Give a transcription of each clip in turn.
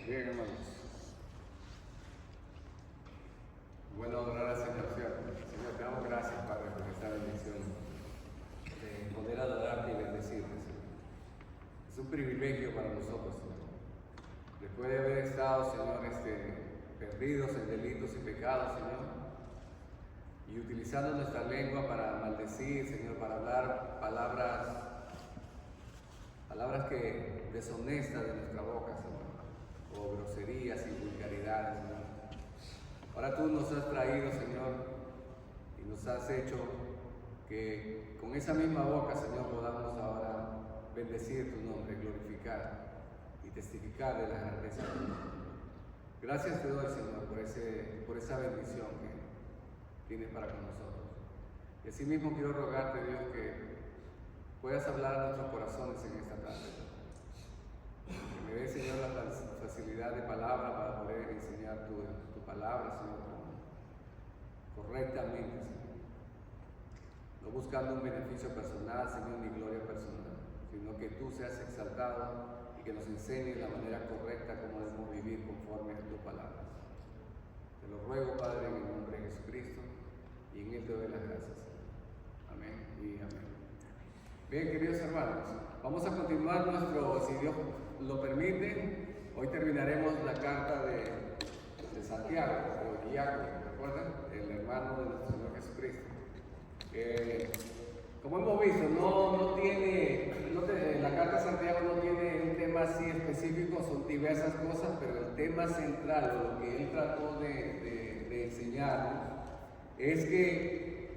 Bien, hermanos. Bueno, adorar a Señor. Señor, te damos gracias, Padre, por esta bendición de poder adorarte y bendecirte, Señor. Es un privilegio para nosotros, Señor. Después de haber estado, Señor, perdidos en delitos y pecados, Señor, y utilizando nuestra lengua para maldecir, Señor, para hablar palabras que deshonestas de nuestra boca, Señor, o groserías y vulgaridades, Señor. Ahora tú nos has traído, Señor, y nos has hecho que con esa misma boca, Señor, podamos ahora bendecir tu nombre, glorificar y testificar de la grandeza de Dios. Gracias te doy, Señor, por esa bendición que tienes para con nosotros. Y asimismo quiero rogarte, Dios, que puedas hablar a nuestros corazones en esta tarde. Que me dé, Señor, la facilidad de palabra para poder enseñar tu palabra, Señor, correctamente, Señor. No buscando un beneficio personal, Señor, ni gloria personal, sino que tú seas exaltado y que nos enseñes la manera correcta como debemos vivir conforme a tu palabra. Te lo ruego, Padre, en el nombre de Jesucristo, y en Él te doy las gracias. Amén y amén. Bien, queridos hermanos, vamos a continuar si Dios lo permite. Hoy terminaremos la carta de Santiago, o Iago, ¿recuerdan? El hermano de nuestro Señor Jesucristo. Como hemos visto, la carta de Santiago no tiene un tema así específico, son diversas cosas, pero el tema central, o lo que él trató de enseñarnos, es que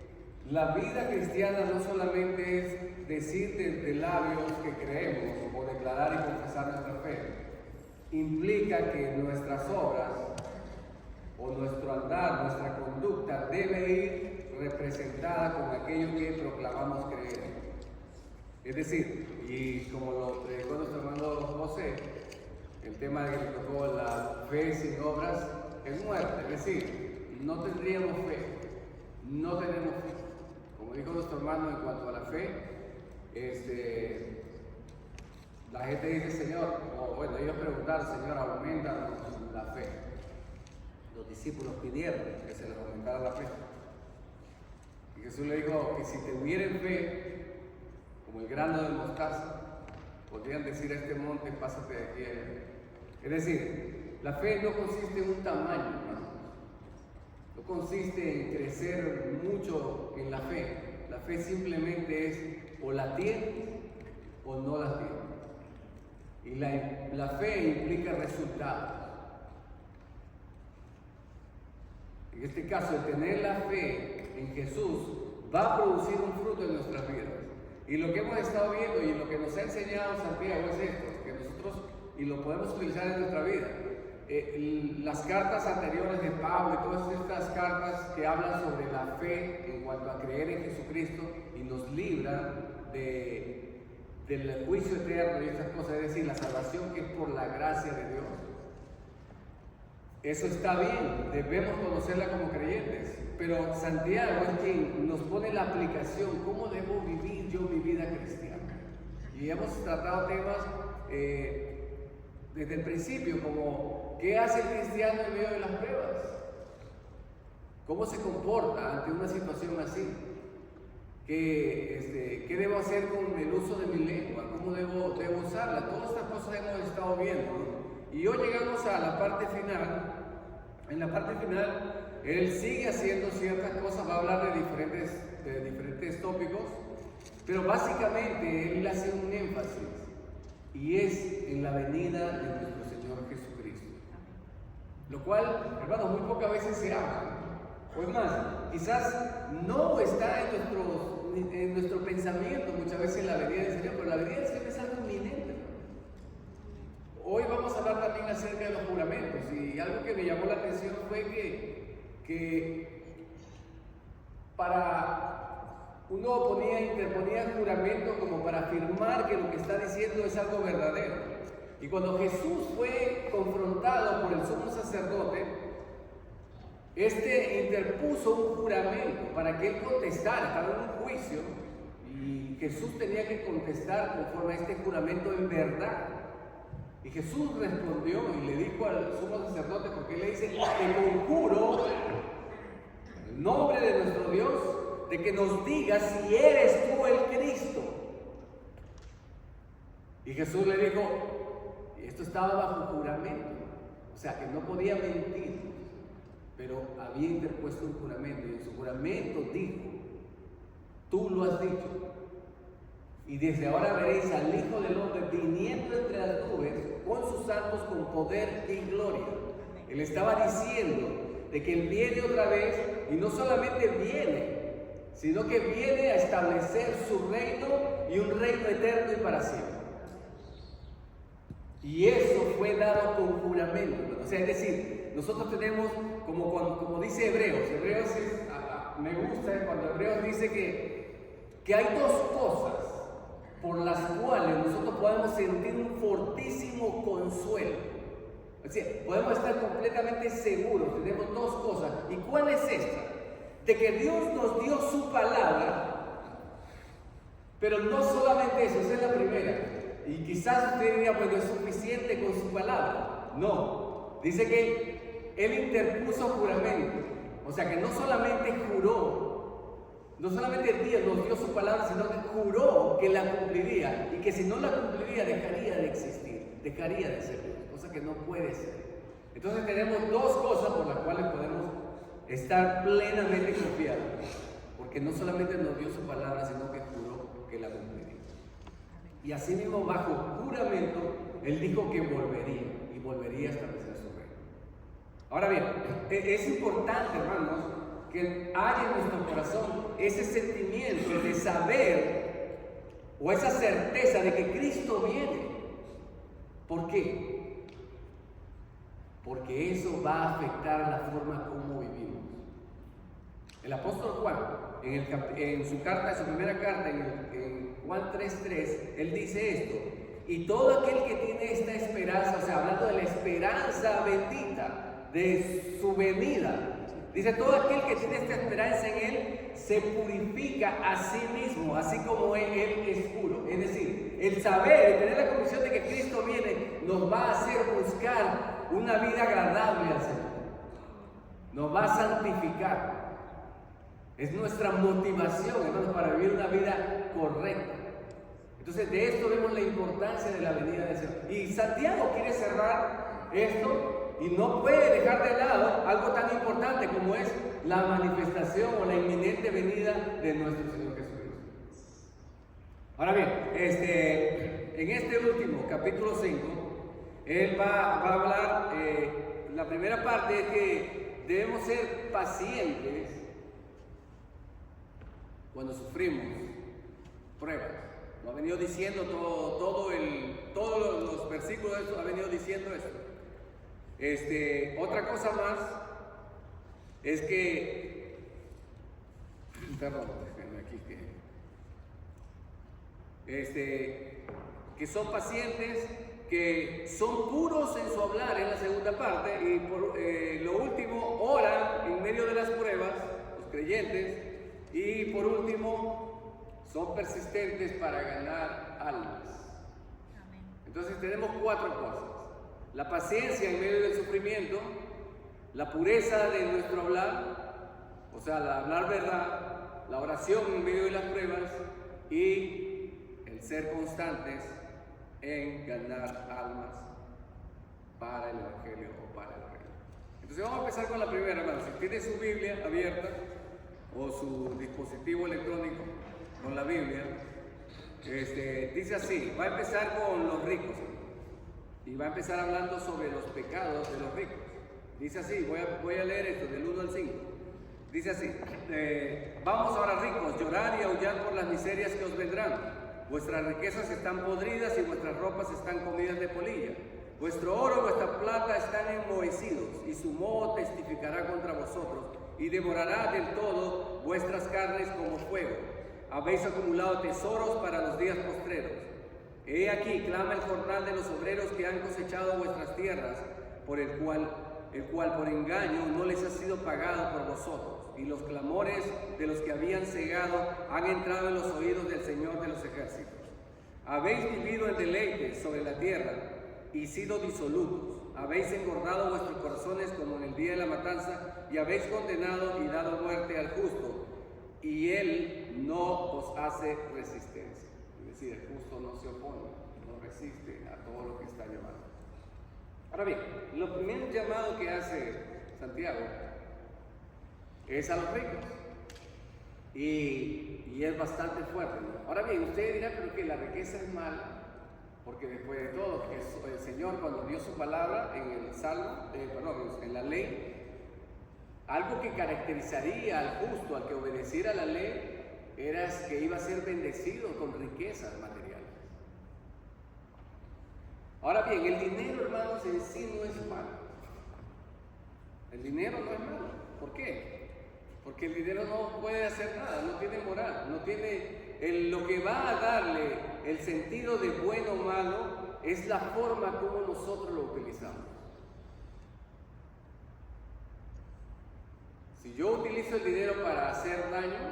la vida cristiana no solamente es decir de labios que creemos o declarar y confesar nuestra fe, implica que nuestras obras o nuestro andar, nuestra conducta debe ir representada con aquello que proclamamos creer. Es decir, y como lo predicó nuestro hermano José, el tema de que le tocó la fe sin obras es muerte, es decir, no tendríamos fe, no tenemos fe. Como dijo nuestro hermano en cuanto a la fe, la gente dice, Señor, ellos preguntaron, Señor, aumenta la fe. Los discípulos pidieron que se les aumentara la fe. Y Jesús le dijo que si tuvieran fe, como el grano de mostaza, podrían decir a este monte, pásate de aquí. Es decir, la fe no consiste en un tamaño, no consiste en crecer mucho en la fe. La fe simplemente es o la tienes o no la tienes. Y la fe implica resultados. En este caso, el tener la fe en Jesús va a producir un fruto en nuestras vidas. Y lo que hemos estado viendo y lo que nos ha enseñado Santiago es esto, que nosotros, y lo podemos utilizar en nuestra vida, las cartas anteriores de Pablo y todas estas cartas que hablan sobre la fe en cuanto a creer en Jesucristo y nos libran del juicio eterno y estas cosas, es decir, la salvación que es por la gracia de Dios. Eso está bien, debemos conocerla como creyentes, pero Santiago es quien nos pone la aplicación, cómo debo vivir yo mi vida cristiana. Y hemos tratado temas desde el principio, como ¿qué hace el cristiano en medio de las pruebas? ¿Cómo se comporta ante una situación así? ¿Qué debo hacer con el uso de mi lengua? ¿Cómo debo usarla? Todas estas cosas hemos estado viendo, ¿no? Y hoy llegamos a la parte final. En la parte final, él sigue haciendo ciertas cosas, va a hablar de diferentes tópicos, pero básicamente él hace un énfasis, y es en la venida de nuestro Señor Jesucristo. Lo cual, hermanos, muy pocas veces se habla. O es más, quizás no está en nuestro pensamiento muchas veces la venida del Señor, pero la venida del Señor es algo inminente. Hoy vamos a hablar también acerca de los juramentos, y algo que me llamó la atención fue que uno interponía juramento como para afirmar que lo que está diciendo es algo verdadero. Y cuando Jesús fue confrontado por el sumo sacerdote, interpuso un juramento para que él contestara, estaba en un juicio, Y Jesús tenía que contestar conforme a este juramento en verdad. Y Jesús respondió y le dijo al sumo sacerdote, porque él le dice: te conjuro en el nombre de nuestro Dios de que nos digas si eres tú el Cristo. Y Jesús le dijo, y esto estaba bajo juramento, o sea que no podía mentir, pero había interpuesto un juramento, y en su juramento dijo: tú lo has dicho, y desde ahora veréis al Hijo del Hombre viniendo entre las nubes con sus santos con poder y gloria. Él estaba diciendo de que Él viene otra vez, y no solamente viene, sino que viene a establecer su reino, y un reino eterno y para siempre. Y eso fue dado con juramento. O sea, es decir, nosotros tenemos, como dice Hebreos me gusta cuando Hebreos dice que hay dos cosas por las cuales nosotros podemos sentir un fortísimo consuelo. Es decir, podemos estar completamente seguros, tenemos dos cosas. ¿Y cuál es esta? De que Dios nos dio su palabra, pero no solamente eso, esa es la primera. Y quizás usted diría, bueno, es suficiente con su palabra. No, dice que Él interpuso juramento. O sea que no solamente juró, no solamente Dios nos dio su palabra, sino que juró que la cumpliría, y que si no la cumpliría dejaría de existir, dejaría de ser Dios, cosa que no puede ser. Entonces tenemos dos cosas por las cuales podemos estar plenamente confiados, porque no solamente nos dio su palabra, sino que juró que la cumpliría. Y así mismo, bajo juramento, Él dijo que volvería, y volvería a establecer su reino. Ahora bien, es importante, hermanos, que haya en nuestro corazón ese sentimiento de saber, o esa certeza de que Cristo viene. ¿Por qué? Porque eso va a afectar la forma como vivimos. El apóstol Juan, en su primera carta, en Juan 3:3, él dice esto: y todo aquel que tiene esta esperanza, o sea, hablando de la esperanza bendita de su venida, dice, todo aquel que tiene esta esperanza en Él se purifica a sí mismo, así como Él es puro. Es decir, el saber, el tener la convicción de que Cristo viene, nos va a hacer buscar una vida agradable al Señor, nos va a santificar. Es nuestra motivación, hermanos, para vivir una vida correcta. Entonces, de esto vemos la importancia de la venida del Señor. Y Santiago quiere cerrar esto y no puede dejar de lado algo tan importante como es la manifestación o la inminente venida de nuestro Señor Jesucristo. Ahora bien, en este último, capítulo 5, él va a hablar, la primera parte es que debemos ser pacientes cuando sufrimos pruebas. Lo ha venido diciendo todos los versículos de esto, ha venido diciendo esto. Otra cosa más es que, perdón, déjenme aquí que son pacientes, que son puros en su hablar, en la segunda parte, y por lo último, oran en medio de las pruebas, los creyentes, y por último, son persistentes para ganar almas. Entonces tenemos cuatro cosas: la paciencia en medio del sufrimiento, la pureza de nuestro hablar, o sea, el hablar verdad, la oración en medio de las pruebas, y el ser constantes en ganar almas para el Evangelio o para el reino. Entonces vamos a empezar con la primera, hermano. Si tiene su Biblia abierta o su dispositivo electrónico con la Biblia, dice así, va a empezar con los ricos y va a empezar hablando sobre los pecados de los ricos. Dice así, voy a leer esto del 1 al 5. Dice así: vamos ahora, ricos, llorar y aullar por las miserias que os vendrán. Vuestras riquezas están podridas y vuestras ropas están comidas de polilla. Vuestro oro y vuestra plata están enmohecidos, y su moho testificará contra vosotros, y devorará del todo vuestras carnes como fuego. Habéis acumulado tesoros para los días postreros. He aquí, clama el jornal de los obreros que han cosechado vuestras tierras, por el cual el cual por engaño no les ha sido pagado por vosotros, y los clamores de los que habían cegado han entrado en los oídos del Señor de los ejércitos. Habéis vivido en deleite sobre la tierra y sido disolutos. Habéis engordado vuestros corazones como en el día de la matanza, y habéis condenado y dado muerte al justo, y él no os hace resistencia. Es decir, el justo no se opone, no resiste a todo lo que está llamando. Ahora bien, lo primer llamado que hace Santiago es a los ricos, y es bastante fuerte, ¿no? Ahora bien, usted dirá, pero que la riqueza es mala, porque después de todo, que el Señor cuando dio su palabra en el Salmo, en la ley, algo que caracterizaría al justo, al que obedeciera la ley, era que iba a ser bendecido con riquezas materiales. Ahora bien, el dinero, hermanos, en sí no es malo. El dinero no es malo. ¿Por qué? Porque el dinero no puede hacer nada, no tiene moral, no tiene lo que va a darle el sentido de bueno o malo es la forma como nosotros lo utilizamos. Si yo utilizo el dinero para hacer daño,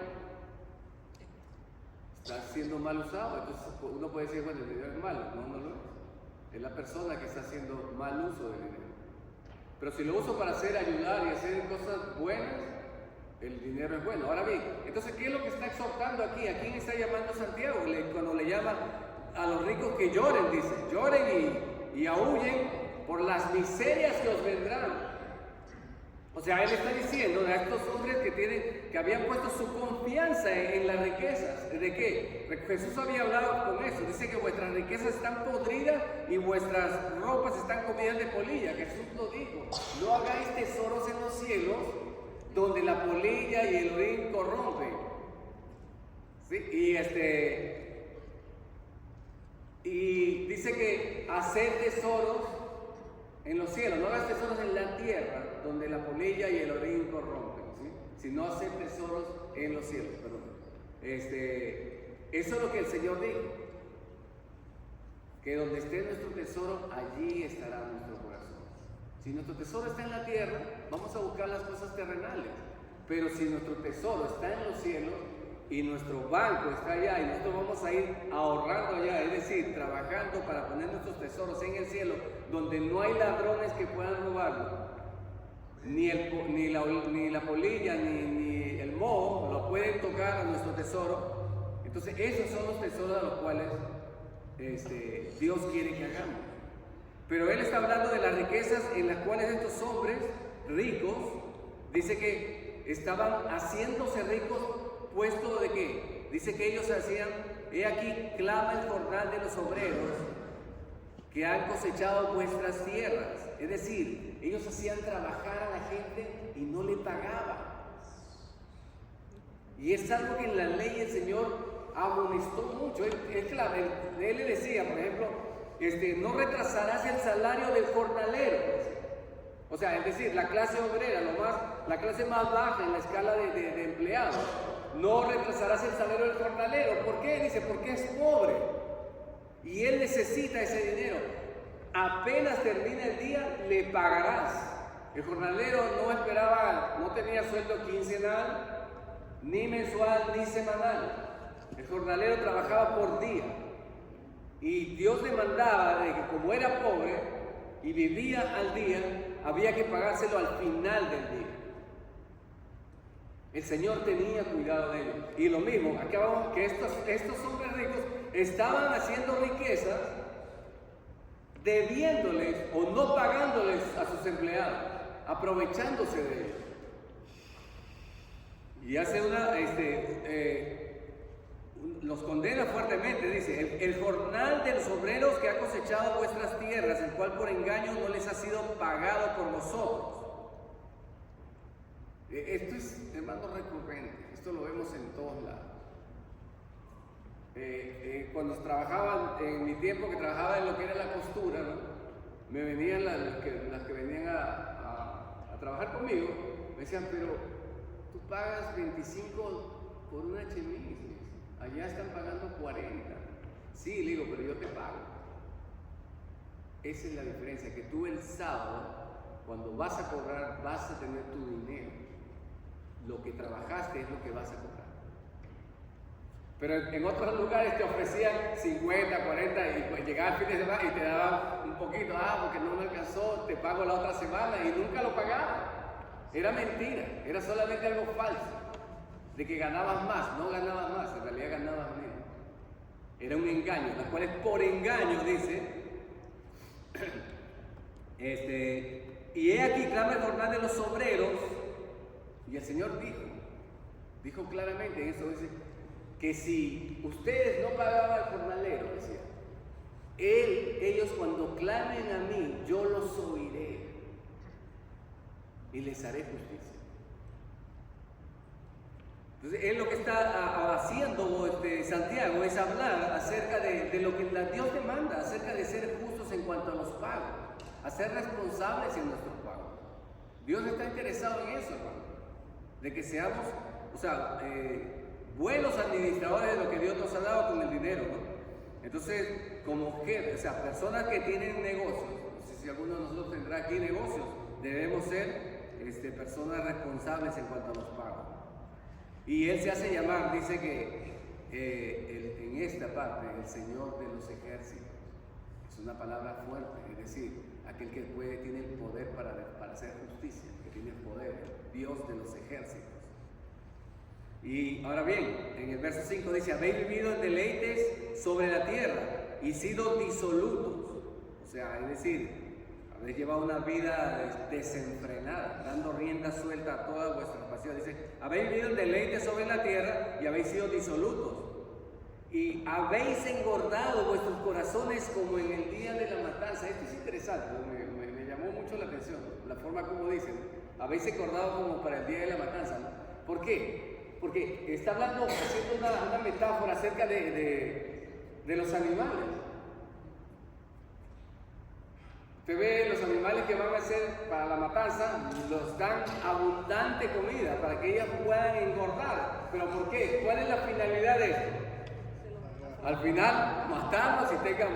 está siendo mal usado. Entonces uno puede decir, bueno, el dinero es malo. No, no lo es. Es la persona que está haciendo mal uso del dinero. Pero si lo uso para ayudar y hacer cosas buenas, el dinero es bueno. Ahora bien, entonces, ¿qué es lo que está exhortando aquí? ¿A quién está llamando Santiago? Cuando le llama a los ricos que lloren, dice, lloren y aúllen por las miserias que os vendrán. O sea, él está diciendo a estos hombres que habían puesto su confianza en las riquezas. ¿De qué? Jesús había hablado con eso. Dice que vuestras riquezas están podridas y vuestras ropas están comidas de polilla. Jesús lo dijo. No hagáis tesoros en los cielos, donde la polilla y el orín corrompen. ¿Sí? Y dice que hacer tesoros en los cielos, no hagas tesoros en la tierra, donde la polilla y el orín corrompen, ¿sí? Sino hacer tesoros en los cielos, perdón. Eso es lo que el Señor dijo, que donde esté nuestro tesoro, allí estará nuestro corazón. Si nuestro tesoro está en la tierra, vamos a buscar las cosas terrenales, pero si nuestro tesoro está en los cielos y nuestro banco está allá y nosotros vamos a ir ahorrando allá, es decir, trabajando para poner nuestros tesoros en el cielo, donde no hay ladrones que puedan robarlo, ni la polilla ni el moho lo pueden tocar a nuestro tesoro. Entonces esos son los tesoros a los cuales Dios quiere que hagamos. Pero él está hablando de las riquezas en las cuales estos hombres ricos, dice que estaban haciéndose ricos, puesto de qué. Dice que ellos hacían, he aquí clama el jornal de los obreros que han cosechado vuestras tierras. Es decir, ellos hacían trabajar a la gente y no le pagaban. Y es algo que en la ley el Señor amonestó mucho. Él le decía, por ejemplo, no retrasarás el salario del jornalero. O sea, es decir, la clase obrera, la clase más baja en la escala de empleados, no retrasarás el salario del jornalero. ¿Por qué? Dice, porque es pobre y él necesita ese dinero. Apenas termina el día, le pagarás. El jornalero no tenía sueldo quincenal, ni mensual, ni semanal. El jornalero trabajaba por día. Y Dios le mandaba de que como era pobre y vivía al día, había que pagárselo al final del día. El Señor tenía cuidado de ellos. Y lo mismo, aquí vamos, que estos hombres ricos estaban haciendo riquezas, debiéndoles o no pagándoles a sus empleados, aprovechándose de ellos. Y hace los condena fuertemente, dice, el jornal de los obreros que ha cosechado vuestras tierras, el cual por engaño no les ha sido pagado por vosotros. Esto es, hermano, recurrente, esto lo vemos en todos lados. Cuando trabajaban, en mi tiempo que trabajaba en lo que era la costura, ¿no? Me venían las que venían a trabajar conmigo, me decían, pero tú pagas 25 por una chemise, allá están pagando 40. Sí, le digo, pero yo te pago. Esa es la diferencia, que tú el sábado cuando vas a cobrar, vas a tener tu dinero. Lo que trabajaste es lo que vas a cobrar. Pero en otros lugares te ofrecían 50, 40 y pues llegaba el fin de semana y te daban un poquito, porque no me alcanzó, te pago la otra semana, y nunca lo pagaban. Era mentira, era solamente algo falso, de que ganabas más. No ganabas más, en realidad ganabas menos. Era un engaño, las cuales por engaño, dice, y he aquí clama el jornal de los obreros, y el Señor dijo claramente eso, dice, que si ustedes no pagaban al jornalero, decía, ellos cuando clamen a mí, yo los oiré y les haré justicia. Entonces, él lo que está haciendo Santiago es hablar acerca de lo que Dios demanda, acerca de ser justos en cuanto a los pagos, a ser responsables en nuestros pagos. Dios está interesado en eso, hermano, de que seamos, buenos administradores de lo que Dios nos ha dado con el dinero, ¿no? Entonces, como jefes, personas que tienen negocios, no sé si alguno de nosotros tendrá aquí negocios, debemos ser personas responsables en cuanto a los pagos. Y él se hace llamar, dice que en esta parte, el Señor de los ejércitos. Es una palabra fuerte, es decir, aquel que tiene el poder para hacer justicia, que tiene el poder, Dios de los ejércitos. Y ahora bien, en el verso 5 dice, habéis vivido en deleites sobre la tierra y sido disolutos. O sea, es decir, habéis llevado una vida desenfrenada, dando rienda suelta a todas vuestras pasiones. Dice, habéis vivido en deleites sobre la tierra y habéis sido disolutos. Y habéis engordado vuestros corazones como en el día de la matanza. Esto es interesante, me llamó mucho la atención, la forma como dicen. Habéis engordado como para el día de la matanza, ¿no? ¿Por qué? Porque está haciendo una metáfora acerca de los animales. Usted ve los animales que van a ser para la matanza, los dan abundante comida para que ellos puedan engordar. ¿Pero por qué? ¿Cuál es la finalidad de esto? Al final, matarlos y tengan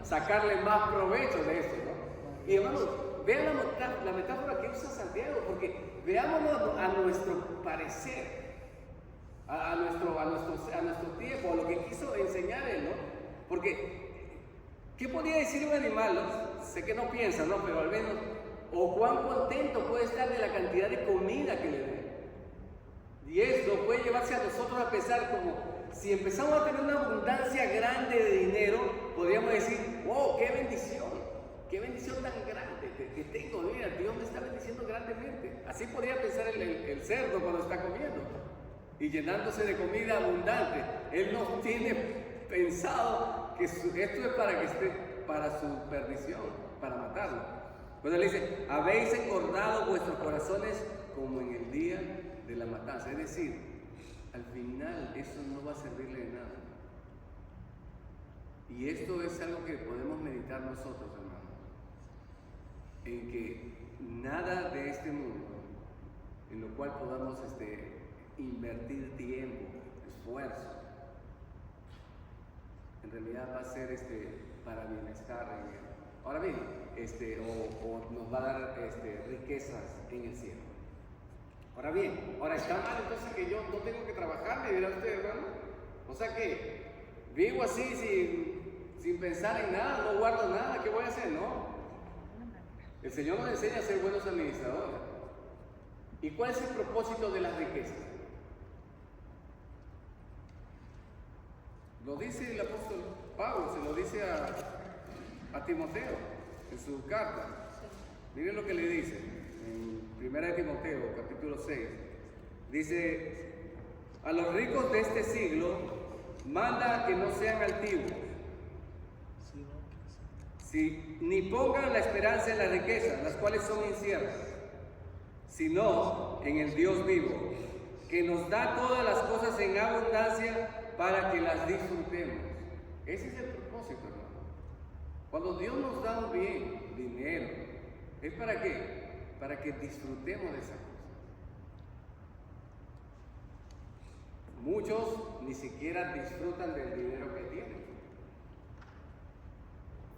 sacarle más provecho de esto, ¿no? Y hermanos, vean la metáfora que usa Santiago, porque veámonos a nuestro parecer, a nuestro tiempo, a lo que quiso enseñar él, ¿no? Porque, ¿qué podría decir un animal? Sé que no piensa, ¿no? Pero al menos, o cuán contento puede estar de la cantidad de comida que le den. Y esto puede llevarse a nosotros a pensar como, si empezamos a tener una abundancia grande de dinero, podríamos decir, wow, qué bendición tan grande que tengo, mira, Dios me está bendiciendo grandemente. Así podría pensar el cerdo cuando está comiendo y llenándose de comida abundante. Él no tiene pensado que esto es para que esté para su perdición, para matarlo. Pues él dice, habéis engordado vuestros corazones como en el día de la matanza. Es decir, al final eso no va a servirle de nada. Y esto es algo que podemos meditar nosotros, hermanos, en que nada de este mundo en lo cual podamos invertir tiempo, esfuerzo, en realidad va a ser para bienestar en él. Ahora bien, o nos va a dar riquezas en el cielo. Ahora bien, está mal entonces que yo no tengo que trabajar, me dirá usted, hermano. O sea que vivo así sin pensar en nada, no guardo nada, ¿qué voy a hacer? No. El Señor nos enseña a ser buenos administradores. ¿Y cuál es el propósito de las riquezas? Lo dice el apóstol Pablo, se lo dice a Timoteo en su carta. Miren lo que le dice en 1 Timoteo, capítulo 6. Dice, a los ricos de este siglo manda que no sean altivos, ni pongan la esperanza en las riquezas, las cuales son inciertas, sino en el Dios vivo, que nos da todas las cosas en abundancia para que las disfrutemos. Ese es el propósito, hermano. Cuando Dios nos da un bien, dinero, ¿es para qué? Para que disfrutemos de esa cosa. Muchos ni siquiera disfrutan del dinero que tienen.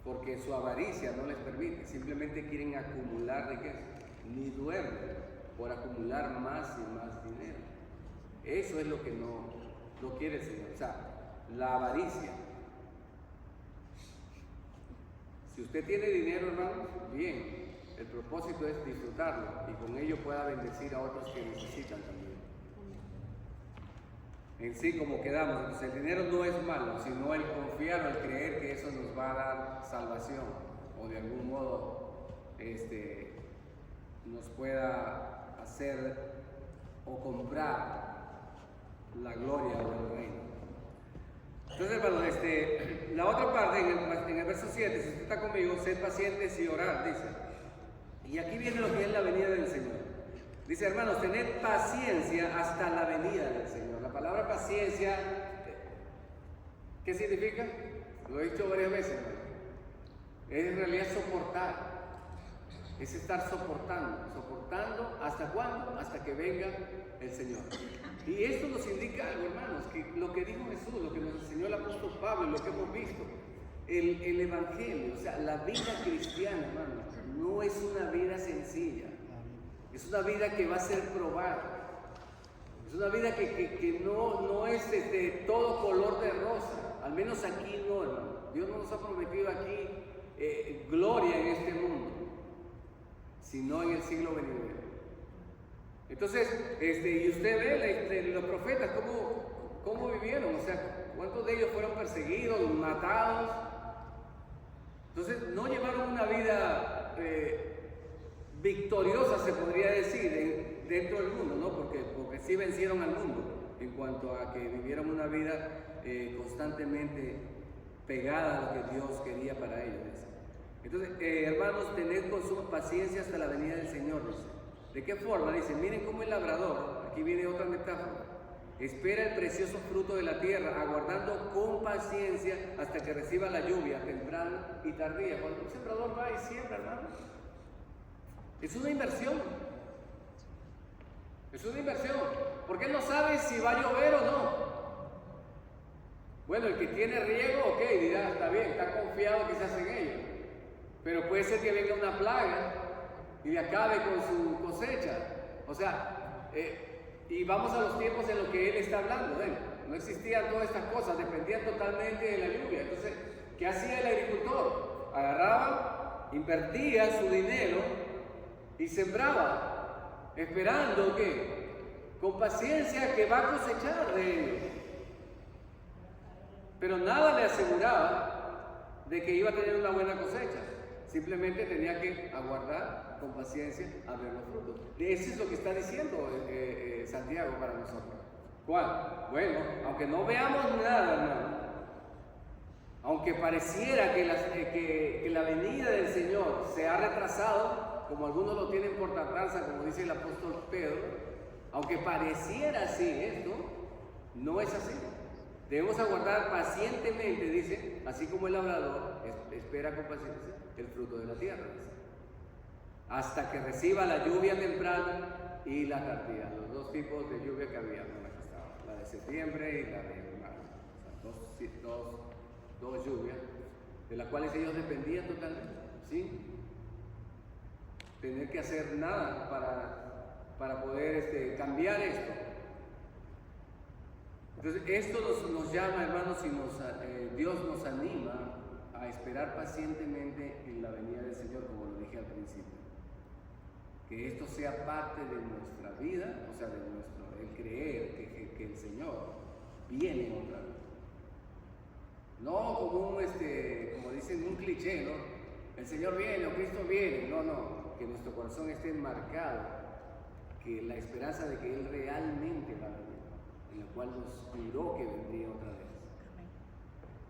porque su avaricia no les permite, simplemente quieren acumular riqueza, ni duermen por acumular más y más dinero. Eso es lo que no quiere el Señor, o sea, la avaricia. Si usted tiene dinero, hermanos, bien, el propósito es disfrutarlo y con ello pueda bendecir a otros que necesitan también. En sí, como quedamos, entonces el dinero no es malo, sino el confiar o el creer que eso nos va a dar salvación o de algún modo nos pueda hacer o comprar la gloria del reino. Entonces, hermano, la otra parte, en el verso 7, si usted está conmigo, sed pacientes y orad, dice. Y aquí viene lo que es la venida del Señor. Dice, hermanos, tened paciencia hasta la venida del Señor. La palabra paciencia, ¿qué significa? Lo he dicho varias veces, hermano. Es en realidad soportar. Es estar soportando, ¿hasta cuándo? Hasta que venga el Señor. Y esto nos indica algo, hermanos, que lo que dijo Jesús, lo que nos enseñó el apóstol Pablo, lo que hemos visto, el Evangelio, o sea, la vida cristiana, hermanos, no es una vida sencilla, es una vida que va a ser probada, es una vida que no es todo color de rosa, al menos aquí no, hermano. Dios no nos ha prometido aquí gloria en este mundo, sino en el siglo venidero. Entonces, y usted ve los profetas cómo vivieron, o sea, cuántos de ellos fueron perseguidos, matados. Entonces, no llevaron una vida victoriosa, se podría decir, dentro del mundo, ¿no? Porque sí vencieron al mundo en cuanto a que vivieron una vida constantemente pegada a lo que Dios quería para ellos. Entonces, hermanos, tened con suma paciencia hasta la venida del Señor, dice. ¿De qué forma? Dice, miren cómo el labrador, aquí viene otra metáfora, espera el precioso fruto de la tierra, aguardando con paciencia hasta que reciba la lluvia temprana y tardía. Cuando un sembrador va y siembra, hermano, es una inversión. Es una inversión, porque él no sabe si va a llover o no. Bueno, el que tiene riego, ok, dirá, está bien, está confiado quizás en ello, pero puede ser que venga una plaga y acabe con su cosecha. O sea, y vamos a los tiempos en los que él está hablando. No existían todas estas cosas, dependían totalmente de la lluvia. Entonces, ¿qué hacía el agricultor? Agarraba, invertía su dinero y sembraba, esperando que, con paciencia, que va a cosechar de ello. Pero nada le aseguraba de que iba a tener una buena cosecha. Simplemente tenía que aguardar con paciencia a ver los frutos. Eso es lo que está diciendo Santiago para nosotros. ¿Cuál? Bueno, aunque no veamos nada, hermano, aunque pareciera que la venida del Señor se ha retrasado, como algunos lo tienen por tardanza, como dice el apóstol Pedro, aunque pareciera así esto, no es así. Debemos aguardar pacientemente, dice, así como el labrador espera con paciencia el fruto de la tierra, dice, hasta que reciba la lluvia temprana y la tardía, los dos tipos de lluvia que había, la de septiembre y la de marzo, o sea, dos lluvias, de las cuales ellos dependían totalmente, sin tener que hacer nada para poder cambiar esto. Entonces, esto nos llama, hermanos, y Dios nos anima a esperar pacientemente en la venida del Señor, como lo dije al principio. Que esto sea parte de nuestra vida, o sea, de el creer que el Señor viene otra vez. No como como dicen, un cliché, ¿no? El Señor viene o Cristo viene. No, que nuestro corazón esté enmarcado, que la esperanza de que Él realmente va a venir, en la cual nos juró que vendría otra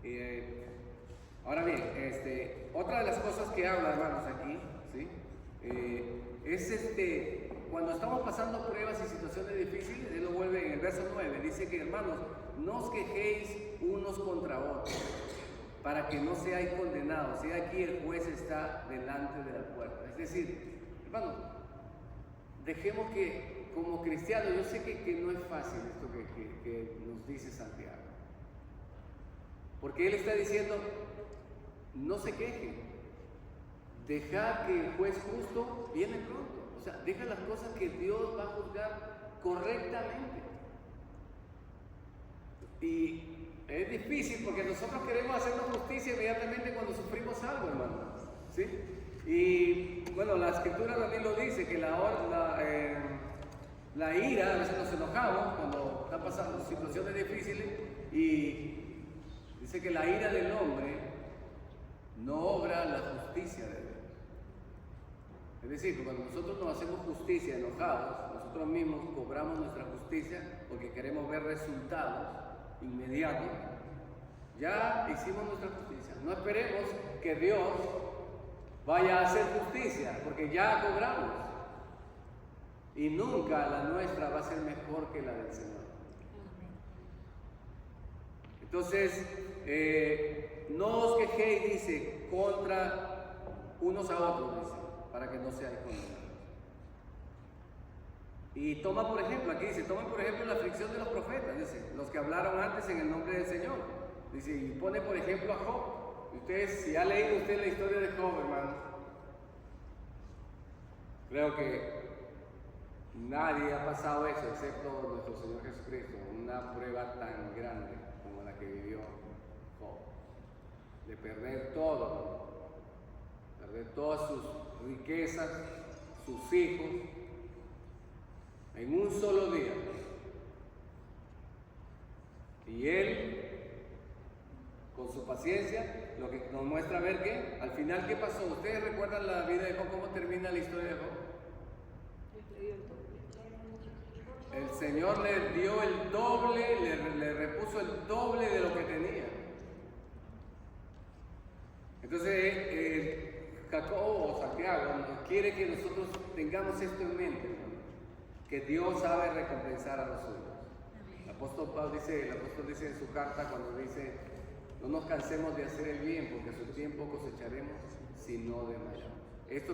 vez. Ahora bien, otra de las cosas que habla, hermanos, aquí, ¿sí? Es cuando estamos pasando pruebas y situaciones difíciles, Él lo vuelve en el verso 9, dice que, hermanos, no os quejéis unos contra otros, para que no seáis condenados. Y aquí el juez está delante de la puerta. Es decir, hermanos, dejemos que, como cristianos, yo sé que no es fácil esto que nos dice Santiago, porque él está diciendo, no se quejen. Deja que el juez justo viene pronto. O sea, deja las cosas que Dios va a juzgar correctamente. Y es difícil porque nosotros queremos hacernos justicia inmediatamente cuando sufrimos algo, hermano. ¿Sí? Y bueno, la escritura también lo dice, que la ira, a veces nos enojamos cuando están pasando situaciones difíciles, y dice que la ira del hombre no obra la justicia de Dios. Es decir, que cuando nosotros nos hacemos justicia enojados, nosotros mismos cobramos nuestra justicia porque queremos ver resultados inmediatos. Ya hicimos nuestra justicia. No esperemos que Dios vaya a hacer justicia, porque ya cobramos. Y nunca la nuestra va a ser mejor que la del Señor. Entonces, no os quejéis, dice, contra unos a otros, dice, para que no seáis condenados. Y toma por ejemplo, aquí dice, toma por ejemplo la aflicción de los profetas, dice, los que hablaron antes en el nombre del Señor. Dice, y pone por ejemplo a Job. Ustedes, si ha leído usted la historia de Job, hermano, creo que nadie ha pasado eso, excepto nuestro Señor Jesucristo, una prueba tan grande como la que vivió Job, de perder todo, perder todas sus riquezas, sus hijos, en un solo día. Y él, con su paciencia, lo que nos muestra ver que al final, ¿qué pasó? ¿Ustedes recuerdan la vida de Job? ¿Cómo termina la historia de Job? El Señor le dio el doble, le repuso el doble de lo que tenía. Entonces, Jacobo o Santiago quiere que nosotros tengamos esto en mente, ¿no? Que Dios sabe recompensar a los suyos. El apóstol dice en su carta, cuando dice, no nos cansemos de hacer el bien, porque a su tiempo cosecharemos si no desmayamos. Esto,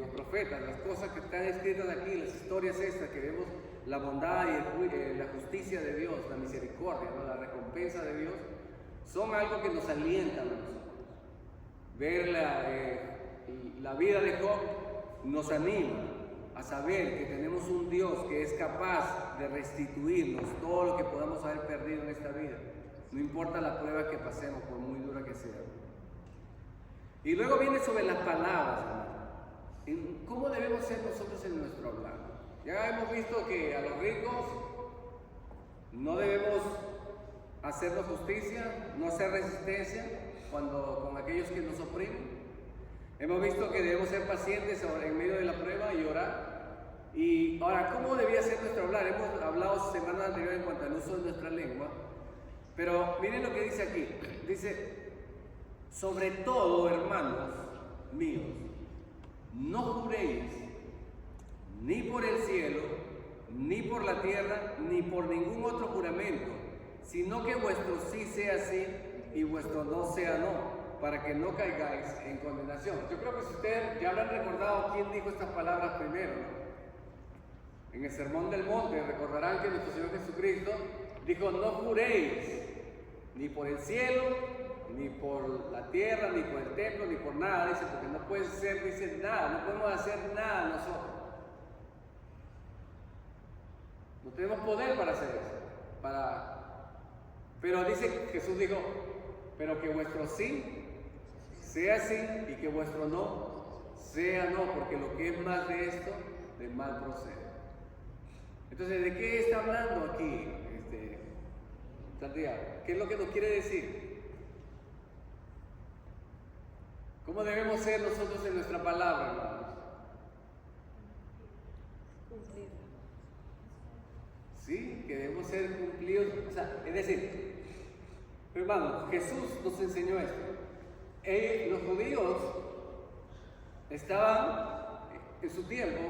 los profetas, las cosas que están escritas aquí, las historias estas que vemos, la bondad y la justicia de Dios, la misericordia, ¿no? La recompensa de Dios, son algo que nos alientan a nosotros. Ver la vida de Job nos anima a saber que tenemos un Dios que es capaz de restituirnos todo lo que podamos haber perdido en esta vida, no importa la prueba que pasemos, por muy dura que sea. Y luego viene sobre las palabras, hermano. ¿Cómo debemos ser nosotros en nuestro hablar? Ya hemos visto que a los ricos no debemos hacernos justicia, no hacer resistencia con aquellos que nos oprimen. Hemos visto que debemos ser pacientes en medio de la prueba y orar. Y ahora, ¿cómo debía ser nuestro hablar? Hemos hablado semanas anteriores en cuanto al uso de nuestra lengua, pero miren lo que dice aquí. Dice, sobre todo, hermanos míos, no juréis ni por el cielo, ni por la tierra, ni por ningún otro juramento, sino que vuestro sí sea sí y vuestro no sea no, para que no caigáis en condenación. Yo creo que si ustedes ya habrán recordado quién dijo estas palabras primero, ¿no? En el Sermón del Monte recordarán que nuestro Señor Jesucristo dijo, no juréis ni por el cielo, ni por la tierra, ni por el templo, ni por nada, dice, porque no puede ser, dice, nada, no podemos hacer nada nosotros. No tenemos poder para hacer eso. Pero dice, Jesús dijo, pero que vuestro sí sea sí y que vuestro no sea no, porque lo que es más de esto, de mal procede. Entonces, ¿de qué está hablando aquí Santiago? ¿Qué es lo que nos quiere decir? ¿Cómo debemos ser nosotros en nuestra palabra, hermanos? Sí, que debemos ser cumplidos. O sea, es decir, hermanos, Jesús nos enseñó esto. Los judíos estaban, en su tiempo,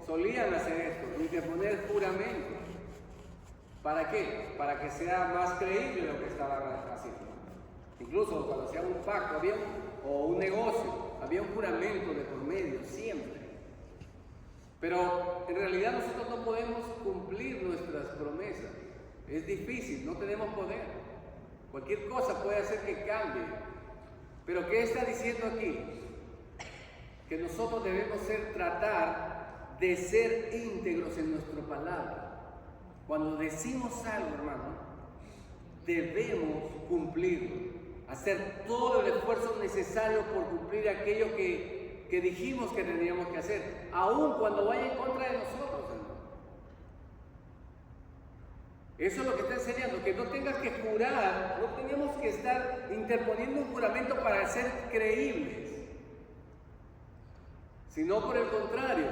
solían hacer esto, interponer juramento. ¿Para qué? Para que sea más creíble lo que estaban haciendo. Incluso cuando hacían un pacto o un negocio, había un juramento de por medio, siempre. Pero en realidad nosotros no podemos cumplir nuestras promesas. Es difícil, no tenemos poder. Cualquier cosa puede hacer que cambie Pero ¿qué está diciendo aquí? Que nosotros debemos tratar de ser íntegros en nuestra palabra. Cuando decimos algo, hermano, debemos cumplirlo, hacer todo el esfuerzo necesario por cumplir aquello que dijimos que teníamos que hacer, aun cuando vaya en contra de nosotros, hermano. Eso es lo que está enseñando, que no tengas que jurar, no tenemos que estar interponiendo un juramento para ser creíbles, sino por el contrario,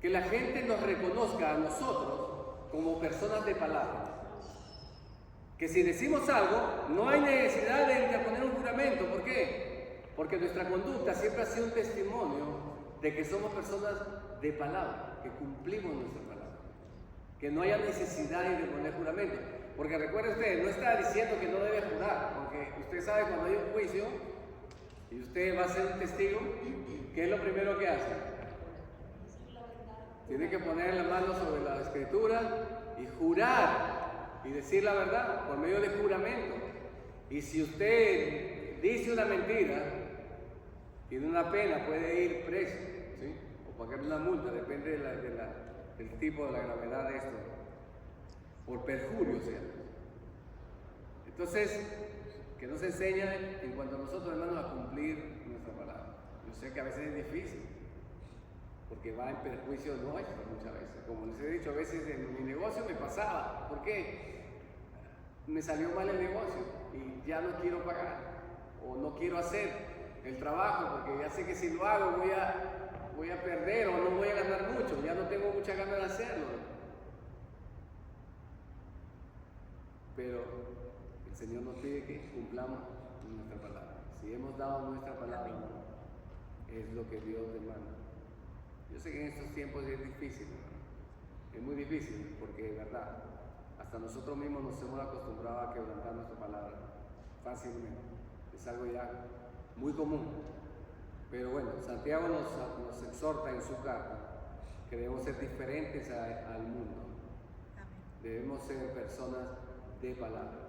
que la gente nos reconozca a nosotros como personas de palabra. Que si decimos algo, no hay necesidad de interponer un juramento. ¿Por qué? Porque nuestra conducta siempre ha sido un testimonio de que somos personas de palabra, que cumplimos nuestra palabra. Que no haya necesidad de interponer juramento. Porque recuerde usted, no está diciendo que no debe jurar, porque usted sabe cuando hay un juicio y usted va a ser un testigo, ¿qué es lo primero que hace? Tiene que poner la mano sobre la escritura y jurar. Y decir la verdad por medio de juramento. Y si usted dice una mentira, tiene una pena, puede ir preso, ¿sí? O pagar una multa, depende del tipo de la gravedad de esto, por perjurio, sea. Entonces, que nos enseña en cuanto a nosotros, hermanos, a cumplir nuestra palabra. Yo sé que a veces es difícil, porque va en perjuicio nuestro muchas veces. Como les he dicho, a veces en mi negocio me pasaba. ¿Por qué? Me salió mal el negocio y ya no quiero pagar o no quiero hacer el trabajo porque ya sé que si lo hago voy a perder o no voy a ganar mucho, ya no tengo mucha ganas de hacerlo. Pero el Señor nos pide que cumplamos nuestra palabra. Si hemos dado nuestra palabra, es lo que Dios demanda. Yo sé que en estos tiempos es difícil, ¿no? Es muy difícil porque, verdad, hasta nosotros mismos nos hemos acostumbrado a quebrantar nuestra palabra fácilmente. Es algo ya muy común. Pero bueno, Santiago nos exhorta en su carta que debemos ser diferentes al mundo. Debemos ser personas de palabra.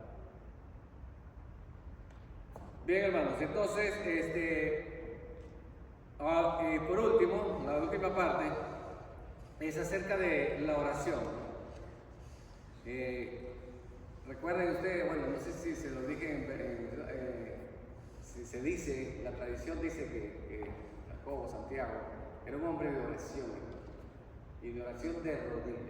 Bien, hermanos, entonces, por último, la última parte es acerca de la oración. Recuerden ustedes, bueno, no sé si se lo dije, si se dice, la tradición dice que Jacobo, Santiago, era un hombre de oración, y de oración de rodillas.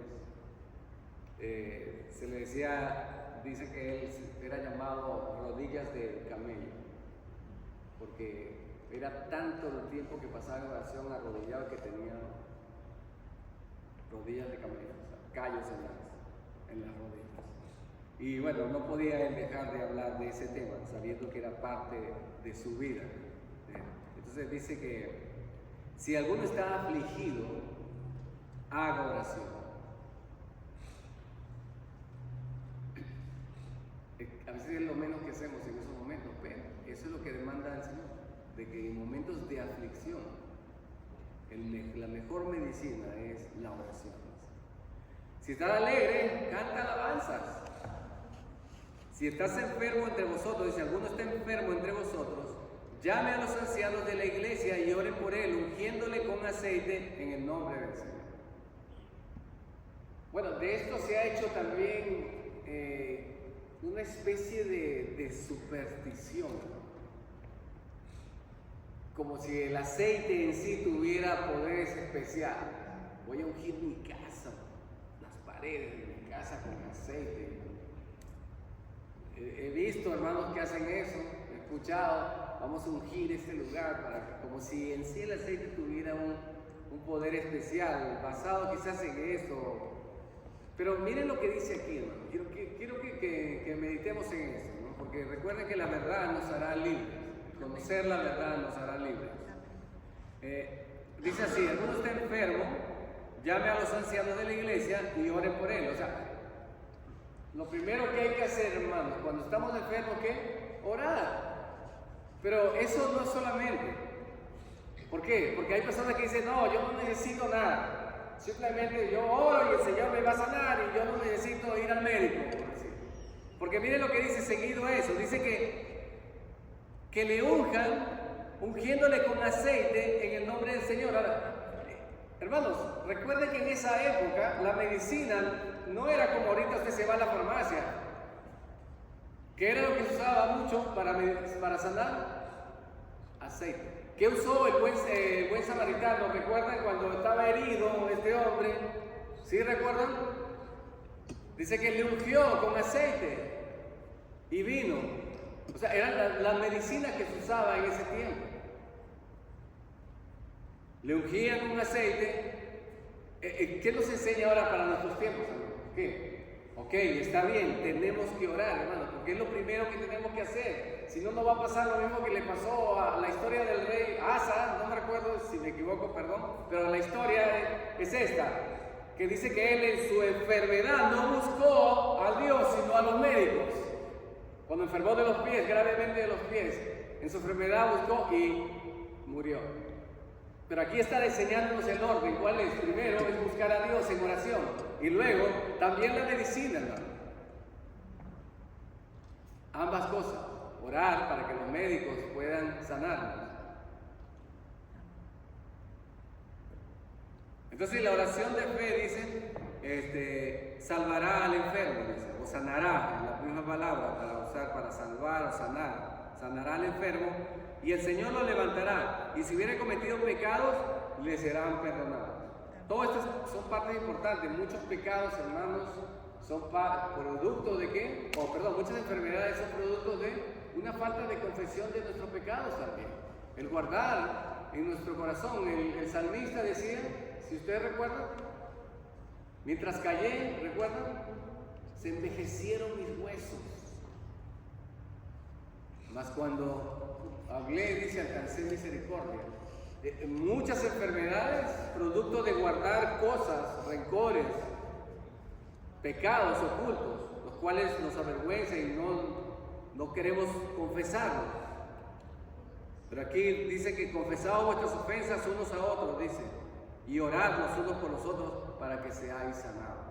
Se le decía, dice que él era llamado rodillas de camello, porque era tanto el tiempo que pasaba en oración arrodillado que tenía rodillas de camello, o sea, callos en las rodillas. Y bueno, no podía él dejar de hablar de ese tema, sabiendo que era parte de su vida. Entonces dice que si alguno está afligido, haga oración. A veces es lo menos que hacemos en esos momentos, pero eso es lo que demanda el Señor, de que en momentos de aflicción, la mejor medicina es la oración. Si estás alegre, canta alabanzas. Si estás enfermo entre vosotros, y si alguno está enfermo entre vosotros, llame a los ancianos de la iglesia y oren por él, ungiéndole con aceite en el nombre del Señor. Bueno, de esto se ha hecho también una especie de superstición, como si el aceite en sí tuviera poderes especiales. Voy a ungir mi casa, las paredes de mi casa con aceite. He visto hermanos que hacen eso, he escuchado, vamos a ungir este lugar, como si en sí el aceite tuviera un poder especial, basado quizás en eso. Pero miren lo que dice aquí, hermano. Quiero que meditemos en esto, ¿no? Porque recuerden que la verdad nos hará libres. Conocer la verdad nos hará libres. Dice así: alguno está enfermo, llame a los ancianos de la iglesia y oren por él. O sea, lo primero que hay que hacer, hermanos, cuando estamos enfermos, ¿qué? Orar. Pero eso no es solamente. ¿Por qué? Porque hay personas que dicen, no, yo no necesito nada. Simplemente yo oro y el Señor me va a sanar y yo no necesito ir al médico, por decir. Porque miren lo que dice seguido eso. Dice que que le unjan, ungiéndole con aceite en el nombre del Señor. Ahora, hermanos, recuerden que en esa época la medicina no era como ahorita usted se va a la farmacia, que era lo que se usaba mucho para sanar. Aceite. ¿Qué usó el buen samaritano? ¿Recuerdan cuando estaba herido este hombre? ¿Sí recuerdan? Dice que le ungió con aceite y vino. O sea, eran las medicinas que se usaba en ese tiempo. Le ungían con aceite. ¿Qué nos enseña ahora para nuestros tiempos, hermano? ¿Qué? Ok, está bien, tenemos que orar, hermano, porque es lo primero que tenemos que hacer. Si no, nos va a pasar lo mismo que le pasó a la historia del rey Asa, no me recuerdo si me equivoco, perdón, pero la historia es esta, que dice que él en su enfermedad no buscó a Dios, sino a los médicos. Cuando enfermó de los pies, gravemente de los pies, en su enfermedad buscó y murió. Pero aquí está enseñándonos el orden. ¿Cuál es? Primero es buscar a Dios en oración. Y luego también la medicina, hermano. Ambas cosas. Orar para que los médicos puedan sanarnos. Entonces la oración de fe dice, salvará al enfermo, dice, o sanará, es la misma palabra para usar para salvar o sanar. Sanará al enfermo. Y el Señor lo levantará, y si hubiera cometido pecados, le serán perdonados. Todas estas son partes importantes. Muchos pecados, hermanos, son producto de qué? Muchas enfermedades son producto de una falta de confesión de nuestros pecados también. El guardar en nuestro corazón. El salmista decía, si ustedes recuerdan, mientras callé, ¿recuerdan? Se envejecieron mis huesos. Mas cuando hablé, dice, alcancé misericordia. Muchas enfermedades, producto de guardar cosas, rencores, pecados ocultos, los cuales nos avergüenzan y no queremos confesarlos. Pero aquí dice que confesaos vuestras ofensas unos a otros, dice, y orad los unos por los otros para que seáis sanados.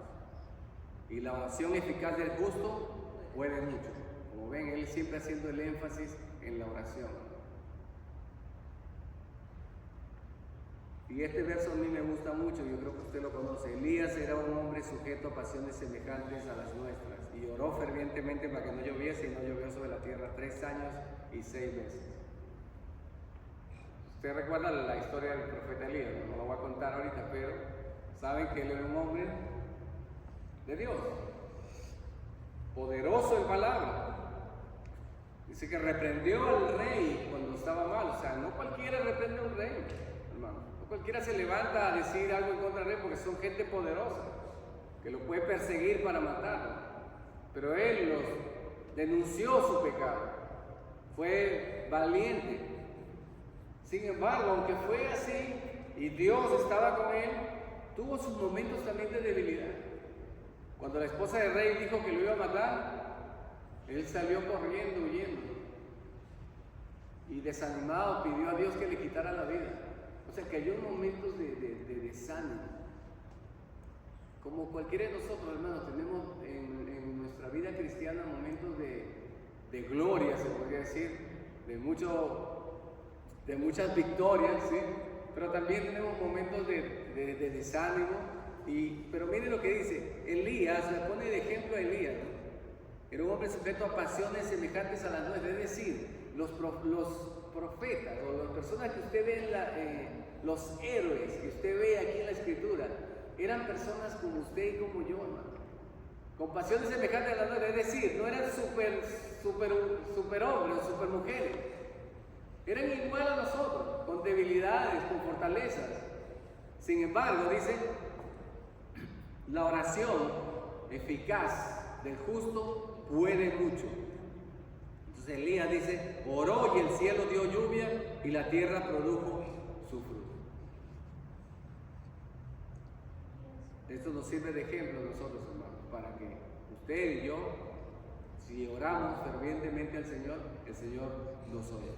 Y la oración eficaz del justo puede mucho. Como ven, él siempre haciendo el énfasis en la oración. Y este verso a mí me gusta mucho, yo creo que usted lo conoce. Elías era un hombre sujeto a pasiones semejantes a las nuestras, y oró fervientemente para que no lloviese, y no llovió sobre la tierra 3 años y 6 meses. Usted recuerda la historia del profeta Elías, no lo voy a contar ahorita, pero saben que él era un hombre de Dios, poderoso en palabra. Dice que reprendió al rey cuando estaba mal. O sea, no cualquiera reprende a un rey, hermano. No cualquiera se levanta a decir algo en contra del rey, porque son gente poderosa que lo puede perseguir para matarlo. Pero él denunció su pecado, fue valiente. Sin embargo, aunque fue así y Dios estaba con él, tuvo sus momentos también de debilidad. Cuando la esposa del rey dijo que lo iba a matar, él salió corriendo, huyendo, y desanimado pidió a Dios que le quitara la vida. O sea, que hay momentos de desánimo. Como cualquiera de nosotros, hermanos, tenemos en nuestra vida cristiana momentos de gloria, se podría decir, de muchas victorias, ¿sí? Pero también tenemos momentos de desánimo. Pero miren lo que dice, Elías, le pone de ejemplo a Elías, ¿no? Era un hombre sujeto a pasiones semejantes a las nuestras, es decir, los profetas o las personas que usted ve, los héroes que usted ve aquí en la Escritura, eran personas como usted y como yo, hermano, con pasiones semejantes a las nuestras, es decir, no eran super hombres o super mujeres, eran igual a nosotros, con debilidades, con fortalezas. Sin embargo, dice, la oración eficaz del justo puede mucho. Entonces Elías dice, oró y el cielo dio lluvia y la tierra produjo su fruto. Esto nos sirve de ejemplo a nosotros, hermanos, para que usted y yo, si oramos fervientemente al Señor, el Señor nos oye.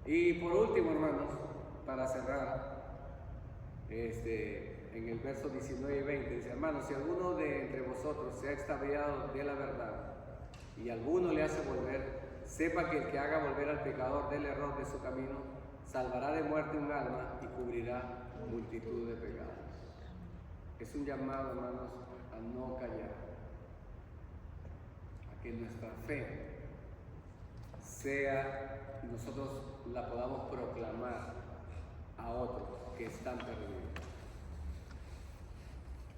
Y por último, hermanos, para cerrar, en el verso 19 y 20, dice, hermanos, si alguno de entre vosotros se ha extraviado de la verdad y alguno le hace volver, sepa que el que haga volver al pecador del error de su camino, salvará de muerte un alma y cubrirá multitud de pecados. Es un llamado, hermanos, a no callar, a que nuestra fe sea, nosotros la podamos proclamar a otros que están perdidos.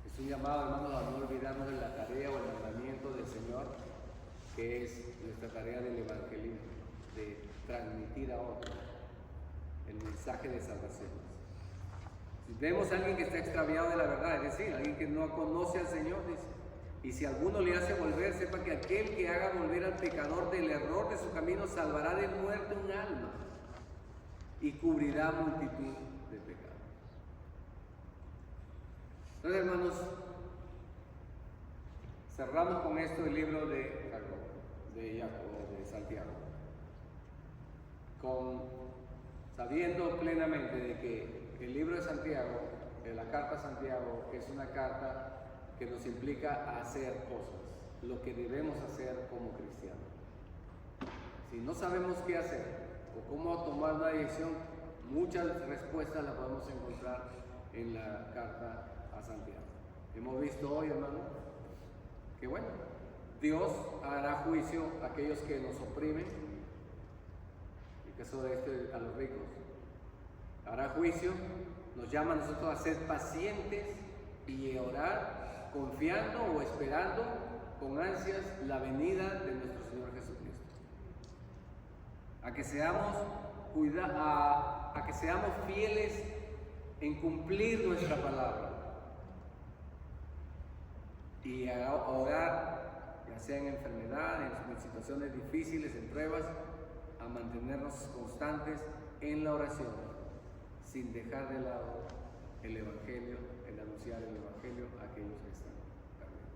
Es un llamado, hermanos, a no olvidarnos de la tarea o el mandamiento del Señor, que es nuestra tarea del evangelismo, de transmitir a otros el mensaje de salvación. Si vemos a alguien que está extraviado de la verdad, es decir, alguien que no conoce al Señor, dice, y si alguno le hace volver, sepa que aquel que haga volver al pecador del error de su camino salvará de muerte un alma y cubrirá multitud de pecados. Entonces, hermanos, cerramos con esto el libro de Jacobo, de Santiago, sabiendo plenamente de que el libro de Santiago, de la carta a Santiago, es una carta que nos implica a hacer cosas, lo que debemos hacer como cristianos. Si no sabemos qué hacer o cómo tomar una decisión, muchas respuestas las podemos encontrar en la carta a Santiago. Hemos visto hoy, hermano, que bueno, Dios hará juicio a aquellos que nos oprimen, en el caso de a los ricos, hará juicio, nos llama a nosotros a ser pacientes y orar confiando o esperando con ansias la venida de nuestro Señor Jesucristo. A que seamos fieles en cumplir nuestra palabra y a orar, ya sea en enfermedad, en situaciones difíciles, en pruebas, a mantenernos constantes en la oración, sin dejar de lado el Evangelio, el anunciar el Evangelio a aquellos que están perdidos.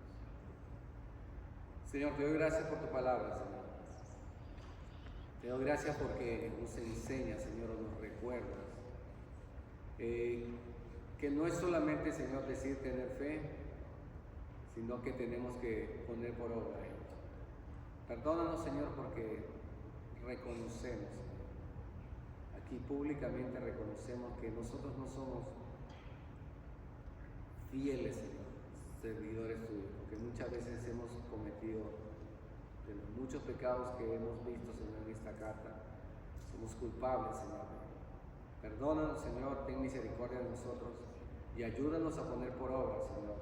Señor, te doy gracias por tu palabra, Señor. Te doy gracias porque nos enseñas, Señor, o nos recuerdas que no es solamente, Señor, decir tener fe, sino que tenemos que poner por obra ello. Perdónanos, Señor, porque reconocemos, aquí públicamente reconocemos que nosotros no somos fieles, Señor, servidores tuyos, porque muchas veces hemos cometido de los muchos pecados que hemos visto, Señor, en esta carta. Somos culpables, Señor. Perdónanos, Señor, ten misericordia de nosotros y ayúdanos a poner por obra, Señor,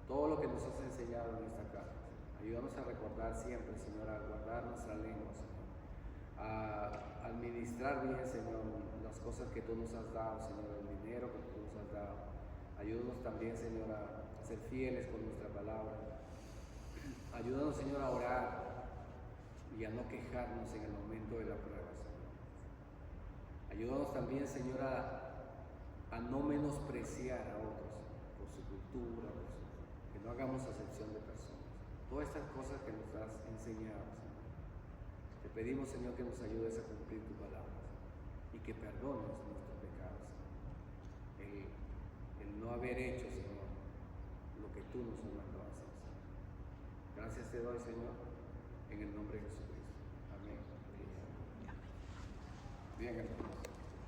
todo lo que nos has enseñado en esta carta. Ayúdanos a recordar siempre, Señor, a guardar nuestra lengua, Señor, a administrar bien, Señor, las cosas que tú nos has dado, Señor, el dinero que tú nos has dado. Ayúdanos también, Señor, a ser fieles con nuestra palabra. Ayúdanos, Señor, a orar y a no quejarnos en el momento de la prueba, Señor. Ayúdanos también, Señor, a no menospreciar a otros por su cultura, que no hagamos acepción de personas. Todas estas cosas que nos has enseñado, Señor. Te pedimos, Señor, que nos ayudes a cumplir tu palabra, Señor, y que perdones nuestros pecados, Señor. El no haber hecho, Señor, lo que tú nos has mandado a hacer, Señor. Gracias te doy, Señor, en el nombre de Jesucristo. Amén. Bien, hermanos.